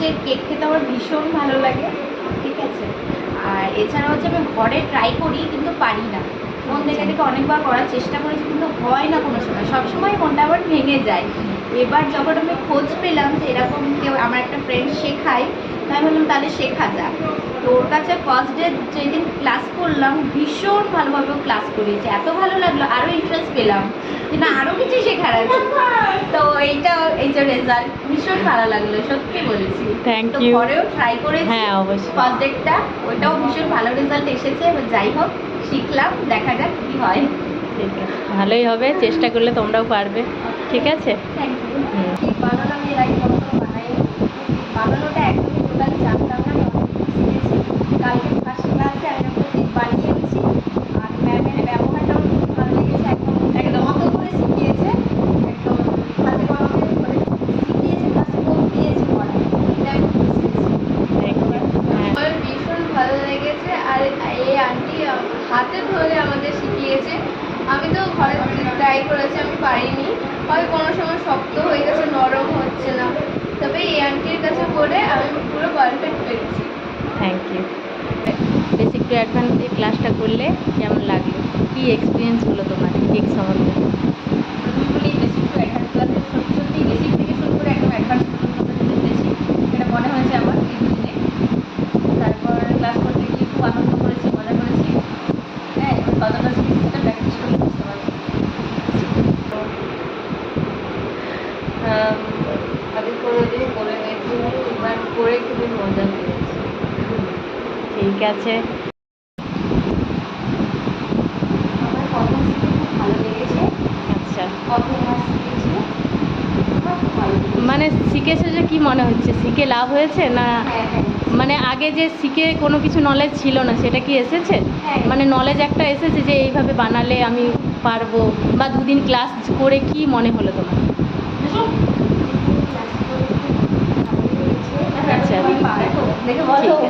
মার্চের কেক খেতে আমার ভীষণ ভালো লাগে, ঠিক আছে। আর এছাড়া হচ্ছে আমি ঘরে ট্রাই করি কিন্তু পারি না, ফোন দেখে দেখে অনেকবার করার চেষ্টা করেছি কিন্তু হয় না কোনো সময়, সবসময় মনটা আবার ভেঙে যায়। এবার যখন আমি খোঁজ পেলাম যে এরকম কেউ, আমার একটা ফ্রেন্ড শেখায়, তাই বললাম তাহলে শেখা যাক। তো ওর কাছে ফার্স্ট ডে যেদিন ক্লাস করলাম ভীষণ ভালোভাবে ক্লাস করিয়েছে, এত ভালো লাগলো, আরও ইন্টারেস্ট পেলাম যে না আরও কিছু শেখার আছে। তো এই যে রেজাল্ট ভীষণ ভালো লাগলো, সত্যি বলেছি। থ্যাংক তো ইউ। ঘরেও ট্রাই করেছি, হ্যাঁ অবশ্যই। ফার্স্ট ডেটটা ওইটাও ভীষণ ভালো রেজাল্ট এসেছে। এবার যাই হোক, শিখলাম, দেখা যাক কী হয়। ঠিক আছে, ভালোই হবে, চেষ্টা করলে তোমরাও পারবে, ঠিক আছে। Thank you. কেক বানানো আমি এর আগে কখনো বানাইনি, বানানোটা একদমই টোটালি জানতাম না, আমি অনেক কিছু শিখেছি। কালকে ফার্স্ট ক্লাসে আমি একটা কেক বানিয়েছি, আর ম্যামের ব্যবহারটাও খুব ভালো লেগেছে, একদম একদম মতো করে শিখিয়েছে, একদম হাতে কলমে করে শিখিয়েছে, প্লাস কোড দিয়েছে পড়া, এটা আমি খুব শিখেছি। Thank you. হ্যাঁ আমার ভীষণ ভালো লেগেছে। আর এই আন্টি হাতে ধরে আমাদের শিখিয়েছে। আমি তো ঘরে ট্রাই করেছি, আমি পারিনি, হয় কোনো সময় শক্ত হয়ে গেছে, নরম হচ্ছে না, তবে এই আন্টির কাছে পড়ে আমি পুরো পারফেক্ট পেরেছি। Thank you. Basic to advance এই ক্লাসটা করলে কেমন লাগলো, কী এক্সপিরিয়েন্স হলো তোমার কেক সম্বন্ধে? প্রথমগুলি বেসিক টু অ্যাডভান্স ক্লাসে সত্যি সত্যি বেসিক থেকে শুরু করে একদম অ্যাডভান্স পর্যন্ত শিখেছি, এটা মনে হয়েছে আমার এই দুদিনে। তারপর ক্লাস করতে গিয়ে খুব আনন্দ করেছি, মজা করেছি। হ্যাঁ, এবার কতটা শিখেছি সেটা প্র্যাকটিস করলে বুঝতে পারছি। আমি কোনোদিন করে দেখিনি, এবার করে খুবই মজা পেয়েছি। ঠিক আছে। আমার প্রথম শিখে খুব ভালো লেগেছে, আচ্ছা, প্রথম মাস শিখেছি, আমার খুব ভালো লেগেছে। মানে শিখেছে যে কি মনে হচ্ছে, শিখে লাভ হয়েছে না? হ্যাঁ হ্যাঁ মানে আগে যে শিখে কোনো কিছু নলেজ ছিল না সেটা কি এসেছে? হ্যাঁ। মানে নলেজ একটা এসেছে যে এইভাবে বানালে আমি পারবো, বা দুদিন ক্লাস করে কি মনে হলো তোমার? আচ্ছা, আচ্ছা, পারবো দেখে বলো। ঠিক